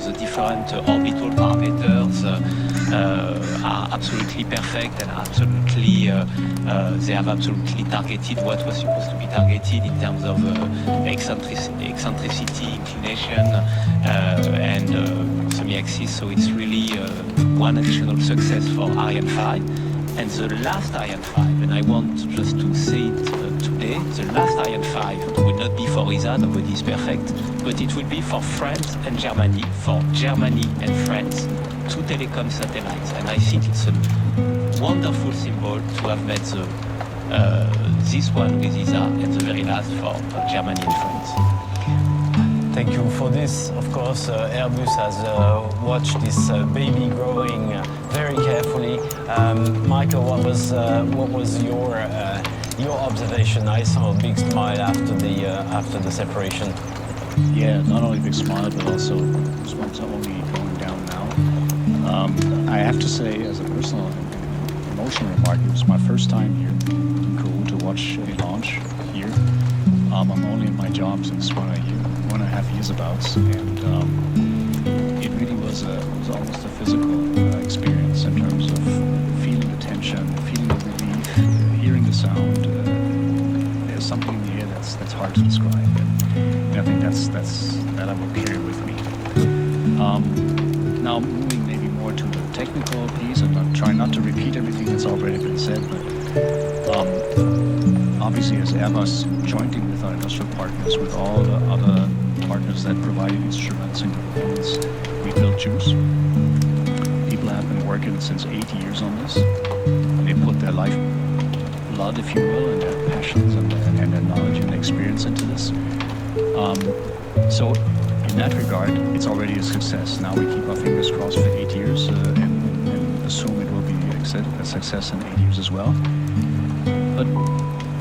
the different orbital parameters are absolutely perfect and are absolutely they have absolutely targeted what was supposed to be targeted in terms of eccentricity, inclination, and semi-axis. So it's really one additional success for Ariane 5. And the last Ariane 5, and I want just to say it today, the last Ariane 5 will not be for ESA, nobody is perfect, but it will be for France and Germany, for Germany and France, two telecom satellites. And I think it's a wonderful symbol to have made this one with ESA and the very last for Germany and France. Thank you for this. Of course, Airbus has watched this baby growing very carefully. Michael, what was your observation? I saw a big smile after the separation. Yeah, not only big smile, but also smiles are only going down now. I have to say, as a personal emotional remark, it was my first time here in Kourou to watch a launch here. I'm only in my job since 1.5 years about, and it really was almost a physical experience in terms of feeling the tension, feeling the relief, hearing the sound. There's something in the air that's hard to describe, and I think that I will carry with me. Now moving maybe more to the technical piece, and I'm trying not to repeat everything that's already been said, but obviously as Airbus, jointly with our industrial partners, with all the other partners that provide instruments and components, we built JUICE. People have been working since 8 years on this. They put their lifeblood, if you will, and their passions and their knowledge and experience into this. So in that regard, it's already a success. Now we keep our fingers crossed for 8 years and assume it will be a success in 8 years as well. But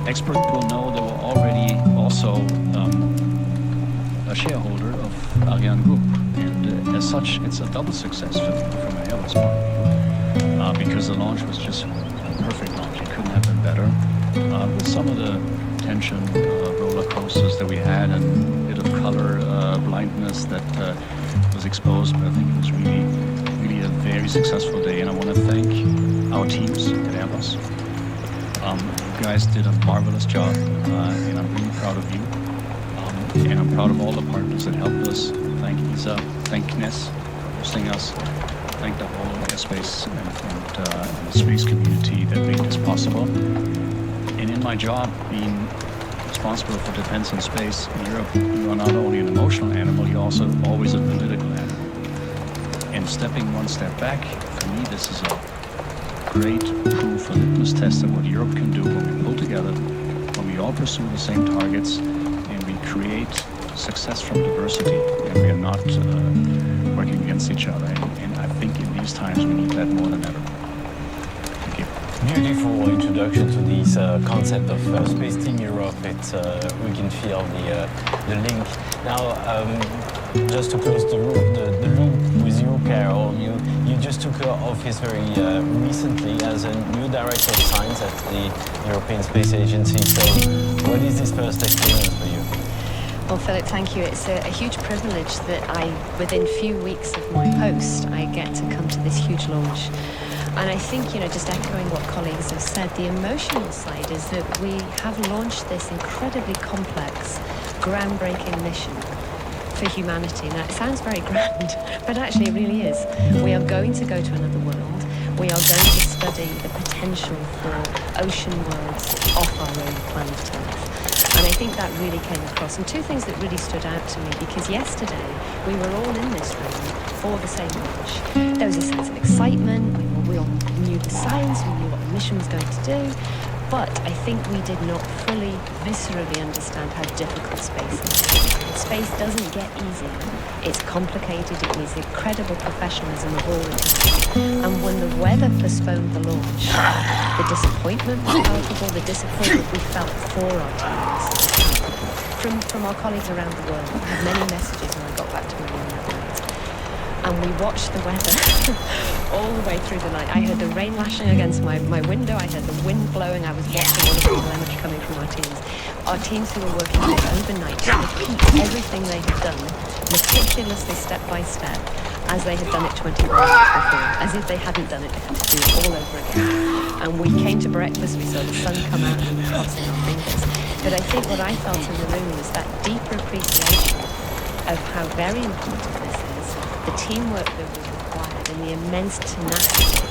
experts will know there were already also a shareholder of Ariane Group, and as such, it's a double success from an Airbus point of view, because the launch was just a perfect launch. It couldn't have been better. With some of the tension, roller coasters that we had, and a bit of color blindness that was exposed, but I think it was really a very successful day, and I want to thank our teams at Airbus. You guys did a marvelous job, and I'm really proud of you. And I'm proud of all the partners that helped us. Thank ESA, thank CNES for hosting us, thank the whole airspace and the space community that made this possible. And in my job, being responsible for defense and space in Europe, you are not only an emotional animal, you're also always a political animal. And stepping one step back, for me, this is a great proof, a litmus test of what Europe can do when we pull together, when we all pursue the same targets, and we create success from diversity, and we are not working against each other. And I think in these times we need that more than ever. Thank you. Beautiful introduction to this concept of Space Team Europe. It's we can feel the link. Now, just to close the loop with you, Carol, you just took office very recently as a new director of science at the European Space Agency. So, what is this first experience for you? Well, Philip, thank you. It's a huge privilege that within few weeks of my post, I get to come to this huge launch. And I think, just echoing what colleagues have said, the emotional side is that we have launched this incredibly complex, groundbreaking mission for humanity. Now, it sounds very grand, but actually it really is. We are going to go to another world. We are going to study the potential for ocean worlds off our own planet Earth. And I think that really came across. And two things that really stood out to me, because yesterday we were all in this room for the same launch. There was a sense of excitement. We all knew the science, we knew what the mission was going to do. But I think we did not fully, viscerally understand how difficult space is. Space doesn't get easy. It's complicated. It needs incredible professionalism of all the time. And when the weather postponed the launch, the disappointment was palpable. The disappointment we felt for our teams from our colleagues around the world. I had many messages when I got back to my room that night. And we watched the weather all the way through the night. I heard the rain lashing against my window. I heard the wind blowing. I was watching all of the telemetry coming from our teams. Our teams who were working there overnight to repeat everything they had done, meticulously, step by step, as they had done it 21 months before, as if they hadn't done it, they had to do it all over again. And we came to breakfast, we saw the sun come out and we were crossing our fingers. But I think what I felt in the room was that deeper appreciation of how very important this is, the teamwork that was required and the immense tenacity.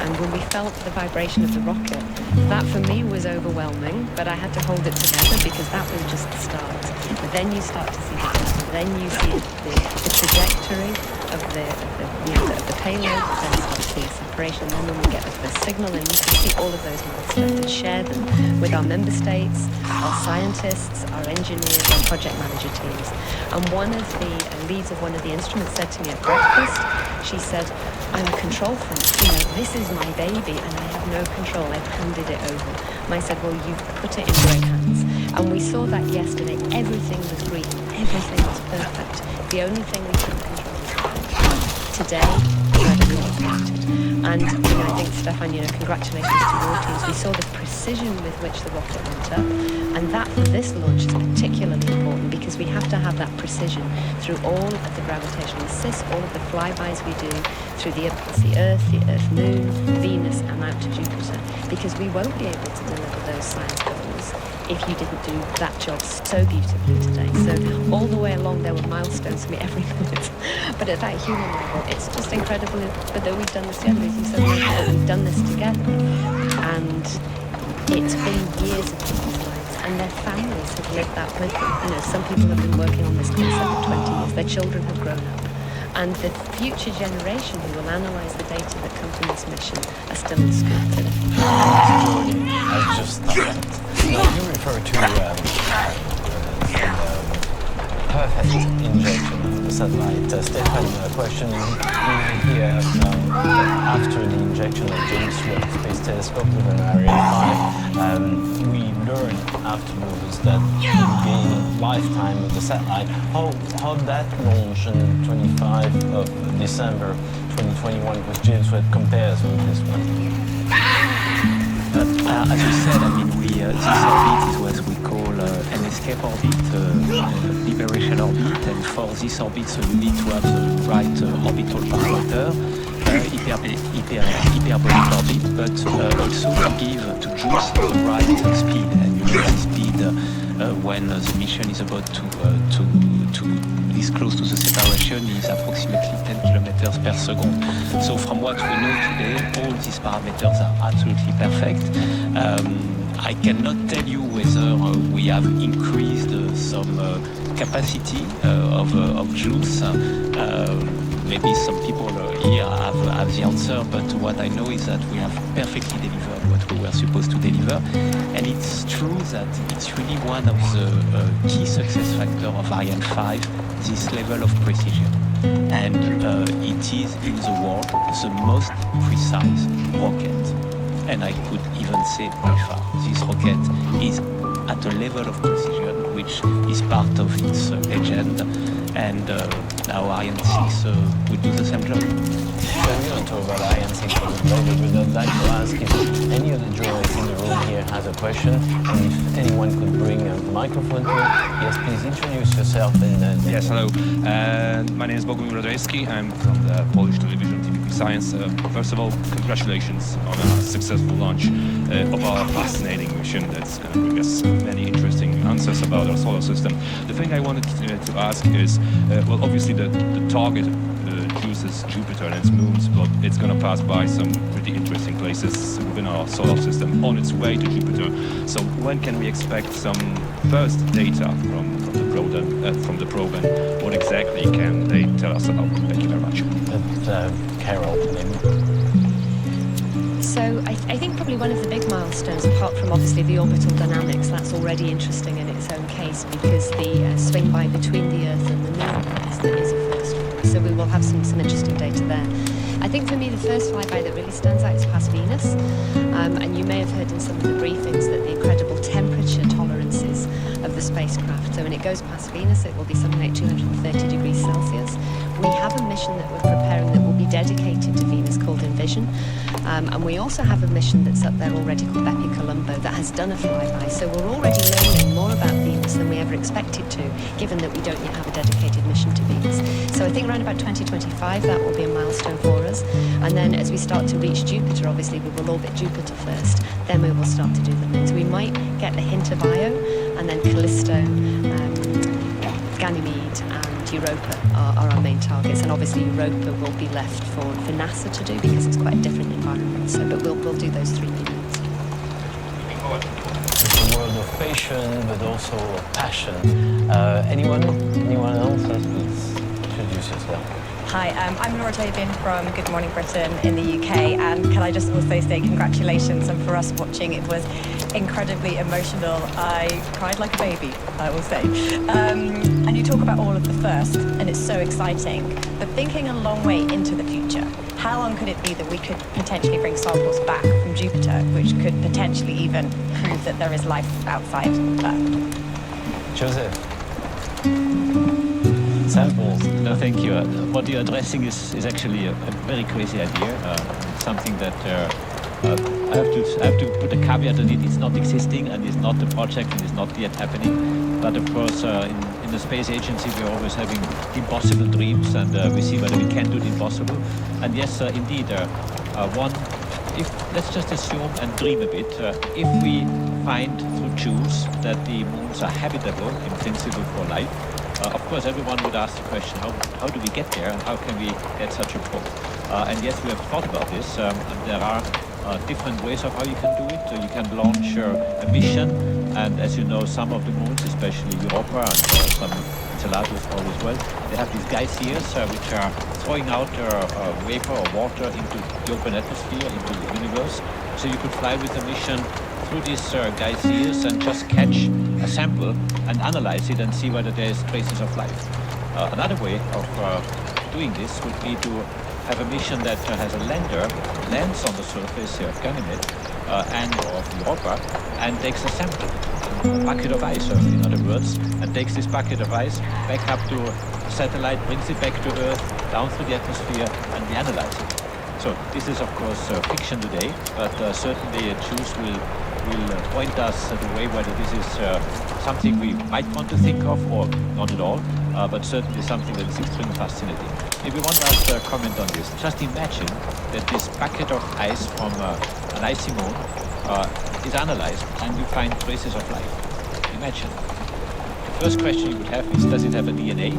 And when we felt the vibration of the rocket, that for me was overwhelming, but I had to hold it together because that was just the start. But then you start to see the data, then you see the trajectory of the payload, then you start to see a separation, and then when we get the first signal, and you can see all of those milestones and share them with our member states, our scientists, our engineers, our project manager teams. And one of the leads of one of the instruments said to me at breakfast, she said, I'm a control freak, this is my baby and I have no control, I've handed it over. And I said, well, you've put it in great hands. And we saw that yesterday, everything was green, everything was perfect. The only thing we couldn't control was the today, incredibly impacted. And I think, Stefan, congratulations to your teams. We saw the precision with which the rocket went up, and that for this launch is particularly important because we have to have that precision through all of the gravitational assists, all of the flybys we do through the Earth, Moon, Venus, and out to Jupiter, because we won't be able to deliver those science goals if you didn't do that job so beautifully today. So all the way along there were milestones for me every minute. But at that human level, it's just incredible. But though we've done this together, as you said, we've done this together. And it's been years of people's lives, and their families have lived that with them. Some people have been working on this concept for 20 years. Their children have grown up. And the future generation who will analyse the data that come from this mission are still in school today. Jordan has just started. Now, you refer to perfect injection of the satellite. Stefan, a question here after the injection of James Webb Space Telescope with an Ariane 5, we learned afterwards that we gain lifetime of the satellite. How that launch on 25th of December 2021 with James Webb compares with this one? As you said, this orbit is what we call an escape orbit, liberation orbit, and for this orbit, so you need to have the right orbital parameter, hyperbolic orbit, but also to give to JUICE the right speed, and the speed when the mission is about to is close to the separation is approximately 10 kilometers per second. So from what we know today, all these parameters are absolutely perfect. I cannot tell you whether we have increased some capacity of JUICE. Maybe some people here have the answer, but what I know is that we have perfectly delivered what we were supposed to deliver. And it's true that it's really one of the key success factors of Ariane 5, this level of precision. And it is in the world the most precise rocket. And I could even say by far, this rocket is at a level of precision which is part of its legend. And now Ariane 6 will do the same job. We're going to talk about Ariane 6 a little later, but I'd like to ask if any of the journalists in the room here has a question, and if anyone could bring a microphone to it. Yes, please introduce yourself. Yes, hello. My name is Bogumił Radomski. I'm from the Polish television TVP Science. First of all, congratulations on a successful launch of our fascinating mission that's going to bring us many interesting answers about our solar system. The thing I wanted to ask is, well, obviously the target chooses Jupiter and its moons, but it's going to pass by some pretty interesting places within our solar system on its way to Jupiter. So when can we expect some first data from the probe, and what exactly can they tell us about? Thank you very much. Carol, So I think probably one of the big milestones, apart from obviously the orbital dynamics, that's already interesting in its own case because the swing by between the Earth and the Moon is a first one. So we will have some interesting data there. I think for me the first flyby that really stands out is past Venus. And you may have heard in some of the briefings that the incredible temperature tolerances of the spacecraft. So when it goes past Venus, it will be something like 230 degrees Celsius. We have a mission that we're preparing that will be dedicated to Venus called Envision. And we also have a mission that's up there already called Bepi Colombo that has done a flyby. So we're already learning more about Venus than we ever expected to, given that we don't yet have a dedicated mission to Venus. So I think around about 2025, that will be a milestone for us. And then as we start to reach Jupiter, obviously we will orbit Jupiter first, then we will start to do the moons. We might get a hint of Io, and then Callisto, Ganymede and Europa are our main targets, and obviously Europa will be left for NASA to do because it's quite a different environment. So, but we'll do those three moons. It's a world of passion, but also of passion. Anyone else? Please introduce yourself. Hi, I'm Laura Tobin from Good Morning Britain in the UK, and can I just also say congratulations, and for us watching it was incredibly emotional. I cried like a baby, I will say. And you talk about all of the first, and it's so exciting, but thinking a long way into the future, how long could it be that we could potentially bring samples back from Jupiter, which could potentially even prove that there is life outside Earth? Joseph. Samples. No, thank you. What you're addressing is actually a very crazy idea. Something that I have to put a caveat on it. It's not existing, and it's not a project, and it's not yet happening. But of course, in the space agency, we're always having impossible dreams, and we see whether we can do the impossible. And yes, indeed, let's just assume and dream a bit. If we find through JUICE that the moons are habitable in principle for life, of course, everyone would ask the question, how do we get there, and how can we get such a probe? And yes, we have thought about this, and there are different ways of how you can do it. You can launch a mission, and as you know, some of the moons, especially Europa and some Enceladus as well, they have these geysers which are throwing out vapor or water into the open atmosphere, into the universe. So you could fly with a mission through these geysers and just catch a sample and analyze it and see whether there is traces of life. Another way of doing this would be to have a mission that has a lander, lands on the surface of Ganymede and of Europa, and takes a sample, a bucket of ice, in other words, and takes this bucket of ice back up to a satellite, brings it back to Earth, down through the atmosphere, and we analyze it. So this is, of course, fiction today, but certainly JUICE will point us the way whether this is something we might want to think of or not at all, but certainly something that is extremely fascinating. Maybe one last comment on this. Just imagine that this bucket of ice from an icy moon is analyzed and you find traces of life. Imagine. The first question you would have is, does it have a DNA?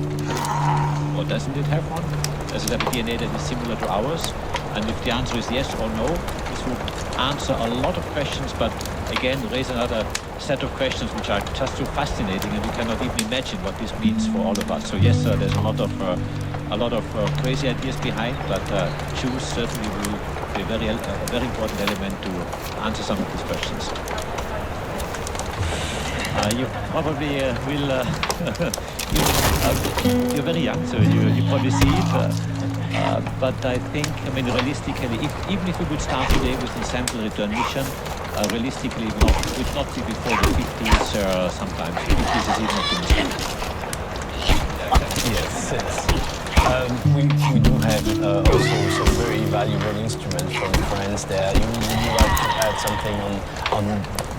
Or doesn't it have one? Does it have a DNA that is similar to ours? And if the answer is yes or no, this would answer a lot of questions, but again raise another set of questions which are just so fascinating, and we cannot even imagine what this means for all of us. So yes, there's a lot of crazy ideas behind, but JUICE certainly will be a very important element to answer some of these questions. You probably will. You're very young, so you probably see it. But I think, realistically, even if we would start today with a sample return mission, realistically it would not be before the 50s sometimes. The 50s is even optimistic. Yes. We do have also some very valuable instruments from France there. You would like to add something on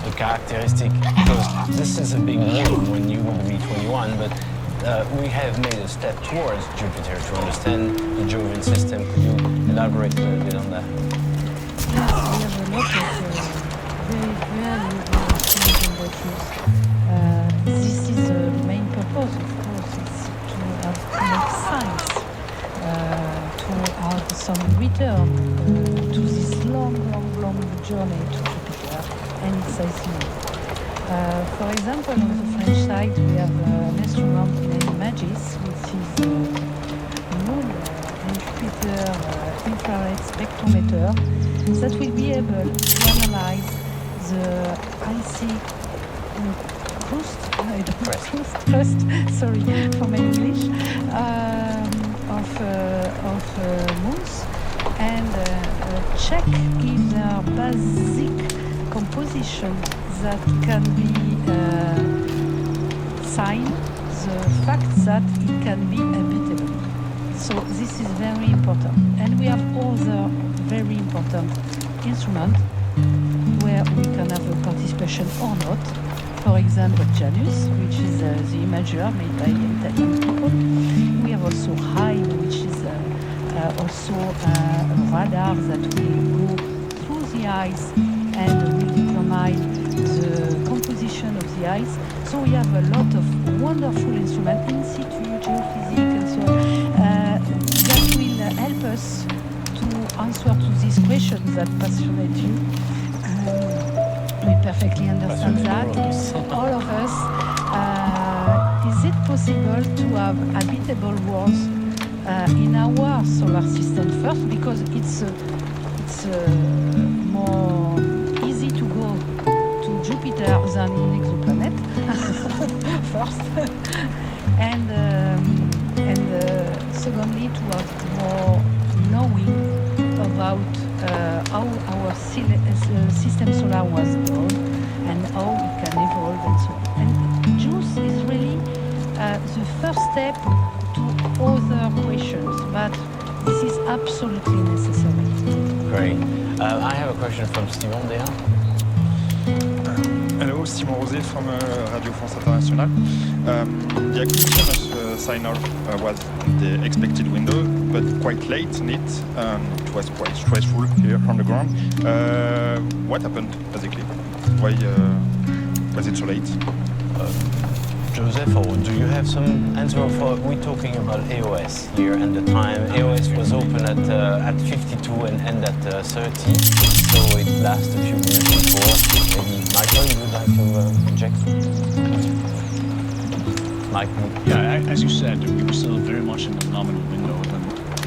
the characteristic, because this is a big deal when you will be 21, but we have made a step towards Jupiter to understand the Jovian system. Could you elaborate a little bit on that? Yes, we have a lot of very valuable things in the JUICE. This is the main purpose, of course, is to make science, to have some return to this long journey to Jupiter and its icy moon. For example, on the French side, we have an instrument named MAGIS, which is a moon and Jupiter infrared spectrometer that will be able to analyze the icy crust, sorry for my English, of moons, and check if there are basic composition that can be sign the fact that it can be habitable. So this is very important. And we have other very important instruments where we can have a participation or not. For example, Janus, which is the imager made by Italian people. We have also Hive, which is also a radar that will go through the ice and will determine the composition of the ice. So we have a lot of wonderful instruments, in situ, geophysics, and so on, that will help us to answer to these questions that passionate you. We perfectly understand that, all of us. Is it possible to have habitable worlds in our solar system first? Because it's more easy to go to Jupiter than in exoplanet first, and secondly to have more knowing about how our system solar was born and how it can evolve and so on. And JUICE is really the first step to other questions, but this is absolutely necessary. Great. I have a question from Simon there. Hello, Simon Rosé from Radio France Internationale. The acquisition of Signar was the expected window, but quite late in it. It was quite stressful here on the ground. What happened, basically? Why was it so late? Joseph, or do you have some answer for? We're talking about EOS here, and the time EOS was open at 52 and end at 30, so it lasts a few minutes before. Maybe Michael, you would like to inject? Michael? Yeah, as you said, we were still very much in the nominal window.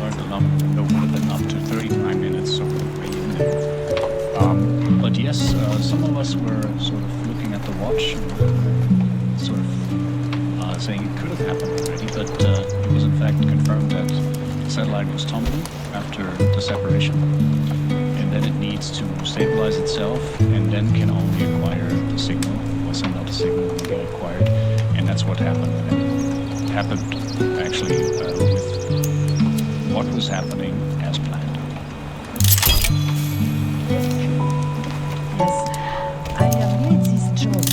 When the nominal window would have been up to 39 minutes, so way in there. But yes, some of us were sort of looking at the watch and sort of saying it could have happened already, but it was in fact confirmed that the satellite was tumbling after the separation, and then it needs to stabilize itself, and then can only acquire the signal, or send out a signal and get acquired, and that's what happened. And it happened actually with what was happening as planned. Yes, I made this job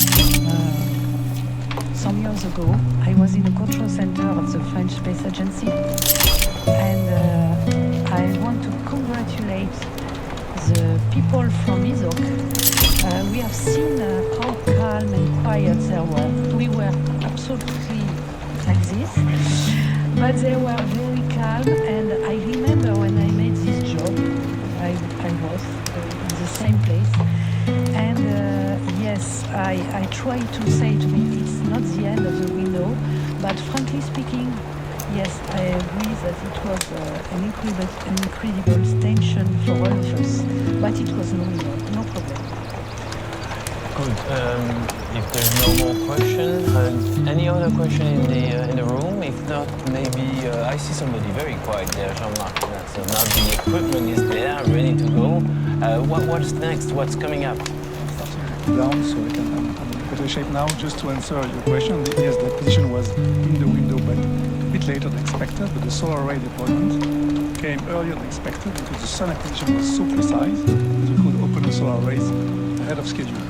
some years ago. I was in a control center at the French Space Agency, and I want to congratulate the people from ISOC. We have seen how calm and quiet they were. We were absolutely like this, but they were very calm, and I remember when I made this job, I was in the same place, and yes, I try to say to me, it's not the end of the window, but frankly speaking, yes, I agree that it was an incredible tension for all of us, but it was no problem. Good. If there's no more question, any other question in the room? If not, maybe I see somebody very quiet there, Jean-Marc. So now the equipment is there, ready to go. What's next? What's coming up? Down, so I'm in better shape now. Just to answer your question, yes, the acquisition was in the window, but a bit later than expected. But the solar array deployment came earlier than expected because the sun acquisition was so precise that we could open the solar arrays ahead of schedule,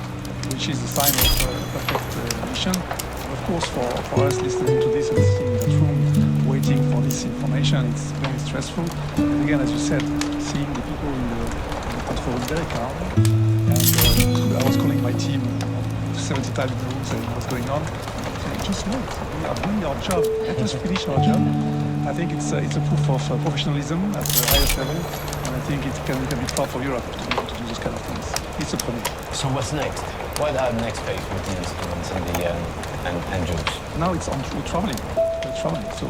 which is a sign of perfect mission. Of course, for us listening to this and sitting in that room waiting for this information, it's very stressful. And again, as you said, seeing the people in the control very calm. And I was calling my team 70 times in the room saying what's going on. Saying, just wait, we are doing our job. Let us finish our job. I think it's a proof of professionalism at the highest level, and I think it can be proud for Europe to be able to do those kind of things. It's a premiere. So what's next? What are next phase with the instruments and the and JUICE? Now it's on. We're traveling. So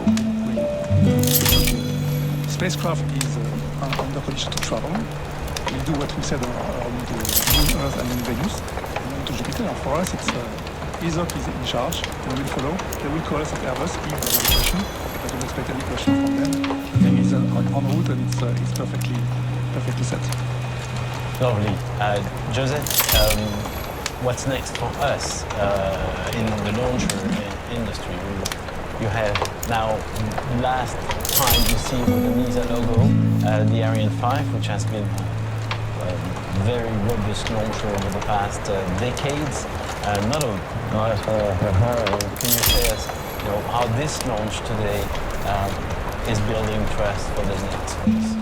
spacecraft is under condition to travel. We do what we said on the Moon, Earth, and then Venus, and then to Jupiter. And for us, it's ESOC is in charge. We will follow. They will call us at Airbus if there is a question. I don't expect any question from them. Everything is en route, and it's perfectly set. Lovely. Joseph, what's next for us in the launcher industry? You have now last behind you see with the NISA logo, the Ariane 5, which has been a very robust launcher over the past decades. Can you say us, how this launch today is building trust for the next phase?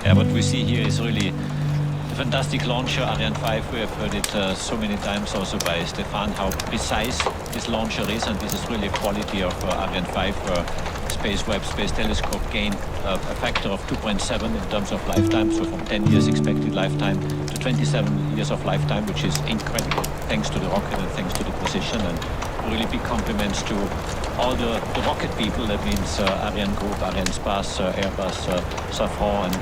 Yeah, what we see here is really a fantastic launcher, Ariane 5. We have heard it so many times also by Stéphane, how precise this launcher is, and this is really a quality of Ariane 5. Space Webb Space Telescope gained a factor of 2.7 in terms of lifetime, so from 10 years expected lifetime to 27 years of lifetime, which is incredible, thanks to the rocket and thanks to the precision, and really big compliments to all the rocket people. That means Ariane Group, Arianespace, Airbus, Safran, and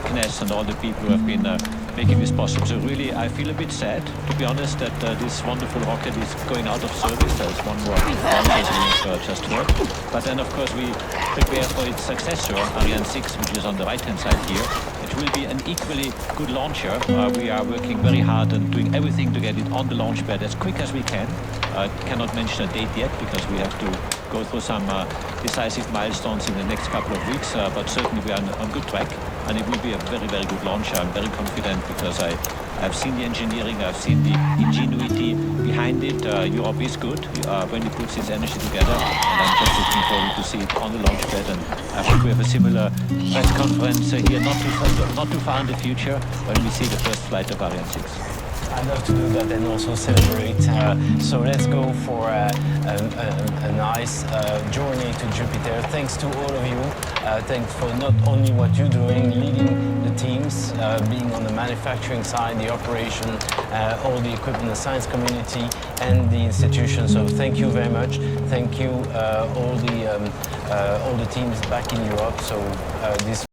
CNES, and all the people who have been making this possible. So really, I feel a bit sad, to be honest, that this wonderful rocket is going out of service. There's one more launch, as we've just heard. But then, of course, we prepare for its successor, Ariane 6, which is on the right-hand side here. It will be an equally good launcher. We are working very hard and doing everything to get it on the launch pad as quick as we can. I cannot mention a date yet because we have to go through some decisive milestones in the next couple of weeks, but certainly we are on good track, and it will be a very, very good launcher. I'm very confident because I've seen the engineering, I've seen the ingenuity behind it. Europe is good when it puts its energy together, and I'm just looking forward to see it on the launch pad. And I hope we have a similar press conference here not too far in the future when we see the first flight of Ariane 6. I'd love to do that and also celebrate. So let's go for a nice journey to Jupiter. Thanks to all of you. Thanks for not only what you're doing, leading the teams, being on the manufacturing side, the operation, all the equipment, the science community, and the institution. So thank you very much. Thank you all the teams back in Europe. So this.